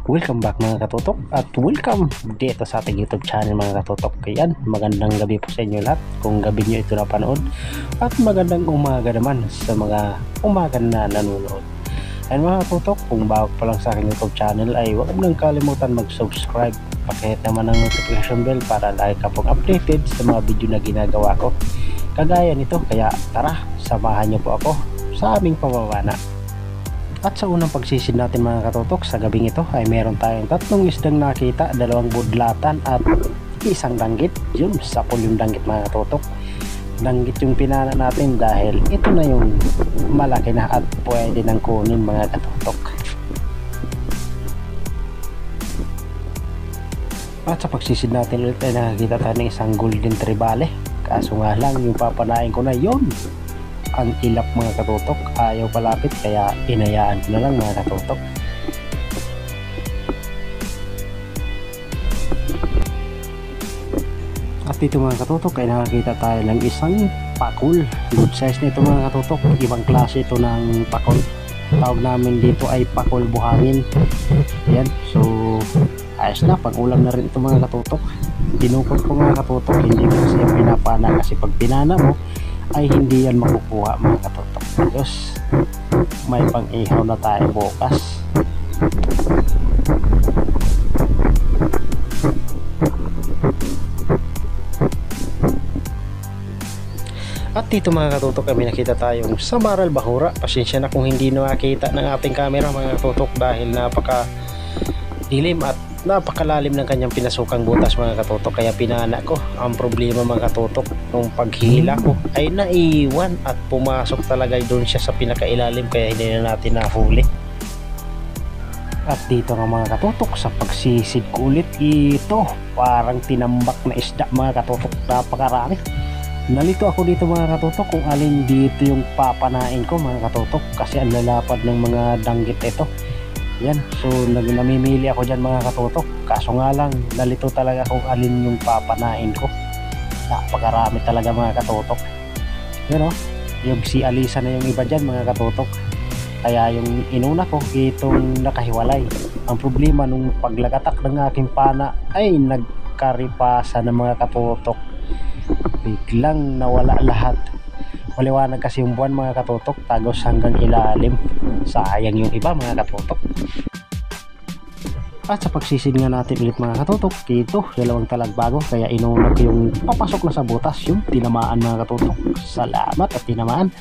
Welcome back mga katutok at welcome dito sa ating YouTube channel mga katutok. Kaya magandang gabi po sa inyo lahat kung gabi nyo ito napanood, at magandang umaga naman sa mga umaga na nanonood. At mga katutok, kung bago pa lang sa aking YouTube channel ay huwag nang kalimutan mag-subscribe, pakihit naman ang notification bell para lagi ka pong updated sa mga video na ginagawa ko kagaya nito. Kaya tara, samahan nyo po ako sa aming pamamana. At sa unang pagsisid natin mga katutok sa gabing ito ay meron tayong tatlong isdang nakita, dalawang budlatan at isang danggit. Yun, sapol yung danggit mga katutok. Danggit yung pinana natin dahil ito na yung malaki na at pwede nang kunin mga katutok. At sa pagsisid natin ulit ay nakakita tayo ng isang golden tribale. Kaso nga lang yung papanain ko na yun, ang ilap mga katutok, ayaw palapit, kaya inayaan ko na lang mga katutok. At dito mga katutok ay nakakita tayo ng isang pakul. Good size nito mga katutok, ibang klase ito ng pakul. Tawag namin dito ay pakul buhangin. Yan, so ayos na, pang ulam na rin ito mga katutok. Dinukot ko mga katutok, hindi ko kasi yung pinapana, kasi pag pinana mo ay hindi yan makukuha mga katutok. Diyos, may pang ihaw na tayo bukas. At dito mga katutok kami nakita tayong samaral bahura. Pasensya na kung hindi nakita ng ating camera mga katutok dahil napaka dilim at napakalalim ng kanyang pinasukang butas mga katutok, kaya pinana ko. Ang problema mga katutok, nung paghila ko ay naiwan at pumasok talaga doon siya sa pinakailalim, kaya hindi na natin nahuli. At dito nga mga katutok, sa pagsisid ko ulit, ito parang tinambak na isda mga katutok, napakarami. Nalito ako dito mga katutok kung alin dito yung papanain ko mga katutok, kasi ang lalapad ng mga danggit ito. Yan, so namimili ako dyan mga katutok. Kaso nga lang, nalito talaga kung alin yung papanain ko. Napakarami talaga mga katutok. Yun o, yung si Alisa na yung iba dyan mga katutok. Kaya yung inuna ko, itong nakahiwalay. Ang problema nung paglagatak ng aking pana ay nagkaripasa ng mga katutok. Biglang nawala lahat. Maliwanag kasi yung buwan mga katutok, tagos hanggang ilalim. Sayang yung iba mga katutok. At sa pagsisid nga natin ulit mga katutok, dito dalawang talagbago, kaya inuna ko yung papasok na sa butas, yung tinamaan mga katutok. Salamat at tinamaan.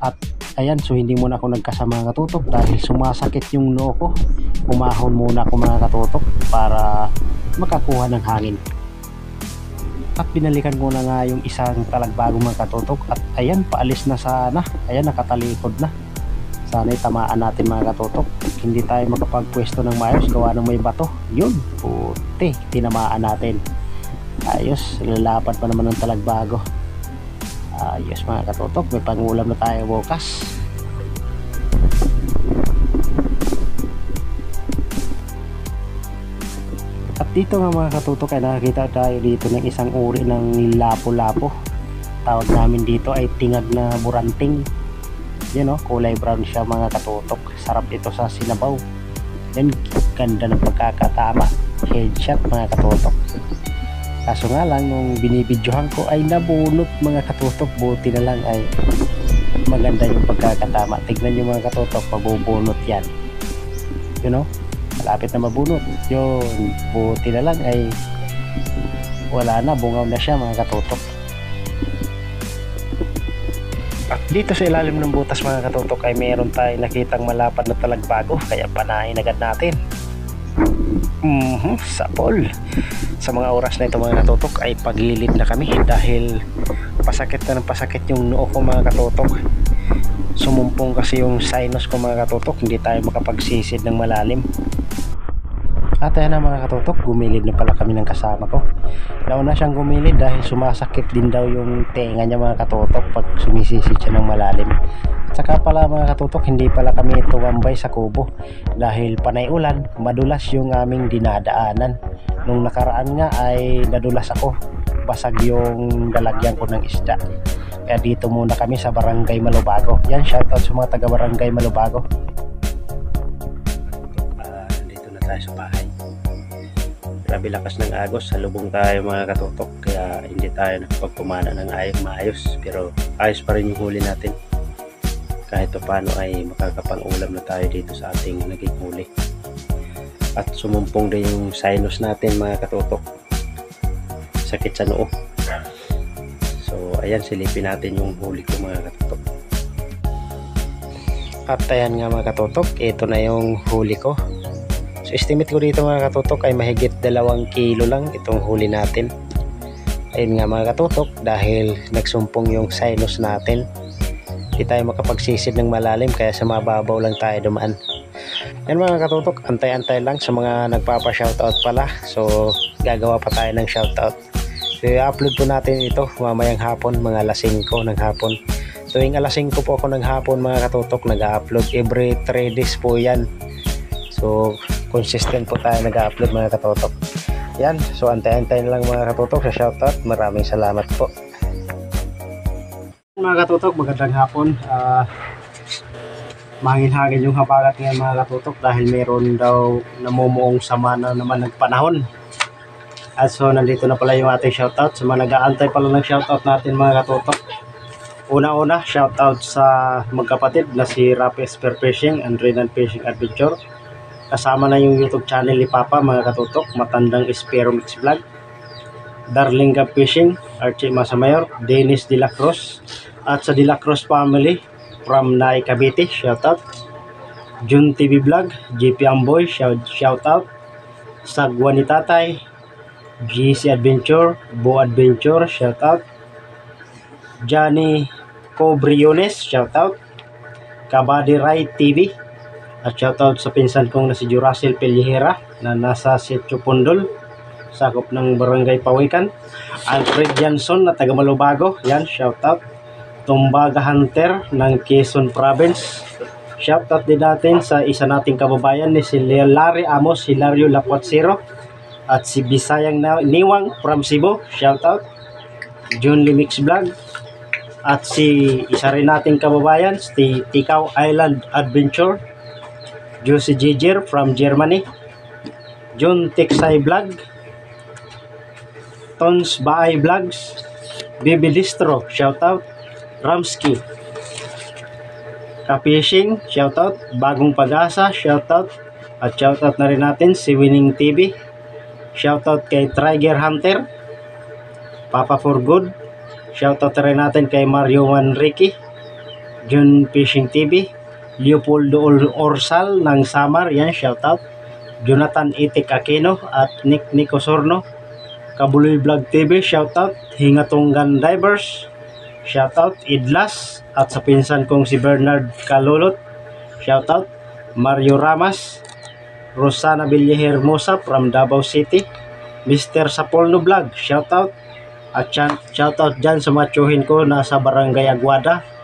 At ayan, so hindi muna ako nagkasama mga katutok dahil sumasakit yung noo ko. Umahon muna ako mga katutok para makakuha ng hangin. At binalikan ko na nga yung isang talagbago mga katutok, at ayan, paalis na sana. Ayan, nakatalikod na. Sana'y tamaan natin mga katutok, hindi tayo makapagpwesto ng maayos gawa ng may bato. Yun, puti, tinamaan natin. Ayos, lalapad pa naman ng talagbago. Ayos mga katutok, may pangulam na tayo bukas. At dito nga mga katutok ay nakakita tayo dito ng isang uri ng lapo-lapo. Tawag namin dito ay tingag na buranting. Yan o, kulay brown siya mga katutok. Sarap ito sa sinabaw. Yan, ganda ng pagkakatama. Headshot mga katutok. Kaso nga lang, nung binibidyohan ko ay nabunot mga katutok. Buti na lang ay maganda yung pagkakatama. Tignan nyo mga katutok, mabubunot yan. You know, malapit na mabunot. Yun, buti na lang ay wala na, bungaw na siya mga katutok. At dito sa ilalim ng butas mga katutok ay meron tayong nakitang malapad na talagbago, kaya panahin agad natin. Sapol. Sa mga oras na ito mga katutok ay pagilid na kami dahil pasakit na ng pasakit yung noo ko mga katutok. Sumumpong kasi yung sinus ko mga katutok, hindi tayo makapagsisid ng malalim. At ayan na mga katutok, gumilid na pala kami ng kasama ko. Nauna siyang gumilid dahil sumasakit din daw yung tenga niya mga katutok pag sumisisid siya ng malalim. At saka pala mga katutok, hindi pala kami tumambay sa kubo dahil panay ulan, madulas yung aming dinadaanan. Nung nakaraan nga ay nadulas ako, basag yung lalagyan ko ng isda. Kaya dito muna kami sa Barangay Malubago. Yan, shoutout sa mga taga Barangay Malubago. Dito na tayo. tayo sa bahay. Grabe lakas ng agos, salubong tayo mga katutok, kaya hindi tayo nakapagpumana ng maayos, pero ayos pa rin yung huli natin. Kahit paano ay makakapang-ulam na tayo dito sa ating naging huli. At sumumpong din yung sinus natin mga katutok, sakit sa noo. So ayan, silipin natin yung huli ko mga katutok. At ayan nga mga katutok, ito na yung huli ko. So estimate ko dito mga katutok ay mahigit 2 kilo lang itong huli natin. Ayun nga mga katutok, dahil nagsumpong yung sinus natin, hindi tayo makapagsisid ng malalim, kaya sa mababaw lang tayo dumaan. Yan mga katutok, antay-antay lang sa mga nagpapa-shoutout pala. So gagawa pa tayo ng shoutout. So i-upload po natin ito mamayang hapon, mga alas 5 ng hapon. Tuwing alas 5 po ako ng hapon mga katutok, nag-upload every 3 days po yan. So consistent po tayo nag-upload mga katutok. Yan, so antay-antay na lang mga katutok sa shoutout. Maraming salamat po mga katutok. Magandang hapon. Mahangin-hangin yung habagat ngayon mga katutok, dahil meron daw namumuong sama na naman ng panahon. At so nandito na pala yung ating shoutout sa mga nag-aantay pala ng shoutout natin mga katutok. Una-una, shoutout sa magkapatid na si Rapes Per Fishing and Renan Fishing Adventure. Kasama na yung YouTube channel ni Papa mga katutok, Matandang Espero Mix Vlog, Darling Gap Fishing, Archie Masamayor, Dennis De La Cruz, at sa De La Cruz family from Naay Cavite, shoutout. Jun TV Vlog, JP Amboy, shoutout. Sagwa ni Tatay, GC Adventure, Bo Adventure, shoutout. Johnny Cobriones, shoutout. Kabady Rai TV, at shoutout sa pinsan kong na si Juracil Pellihera na nasa Sitio Pundol, sakop ng Barangay Pawikan. Alfred Jansson na taga Malubago, yan, shoutout. Tumbaga Hunter ng Quezon Province, shoutout din natin sa isa nating kababayan ni si Larry Amos Hilario Lapuatsero, at si Bisayang Niwang from Cebu, shoutout. Jun Limix Vlog, at si isa rin nating kababayan si Tikaw Island Adventure, Josie Jijer from Germany, John Texay Vlog, Tons Baay Vlogs, Bibi Distro, shoutout. Ramsky Ka-Fishing, shoutout. Bagong Pag-asa, shoutout. At shoutout na rin natin si Winning TV, shoutout kay Trigger Hunter, Papa For Good, shoutout na rin natin kay Mario Manrique, Jun Fishing TV, Leopoldo Orsal ng Samar, yan, shoutout. Jonathan Itik Aquino at Nick Nicosorno, Kabuloy Vlog TV, shoutout. Hingatunggan Divers, shoutout. Idlas, at sa pinsan kong si Bernard Kalulot, shoutout. Mario Ramas, Rosana Villahermosa from Davao City, Mr. Sapolno Vlog, shoutout. At shoutout dyan sa matsuhin ko na sa Barangay Aguada,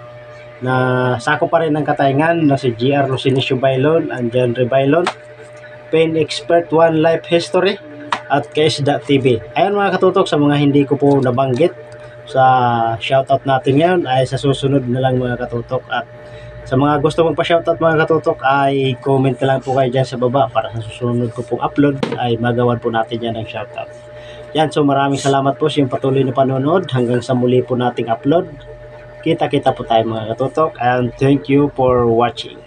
na sako pa rin ng Katayngan, na si GR Lucinicio Bailon and John Rebailon, Pain Expert One Life History, at Kaisda TV. Ayan mga katutok, sa mga hindi ko po nabanggit sa shoutout natin ngayon ay sa susunod na lang mga katutok. At sa mga gusto magpa-shoutout mga katutok ay comment na lang po kayo dyan sa baba, para sa susunod ko pong upload ay magawan po natin yan ng shoutout. Yan, so maraming salamat po sa yung patuloy na panonood. Hanggang sa muli po nating upload. Kita-kita po tayo mga katutok, and thank you for watching.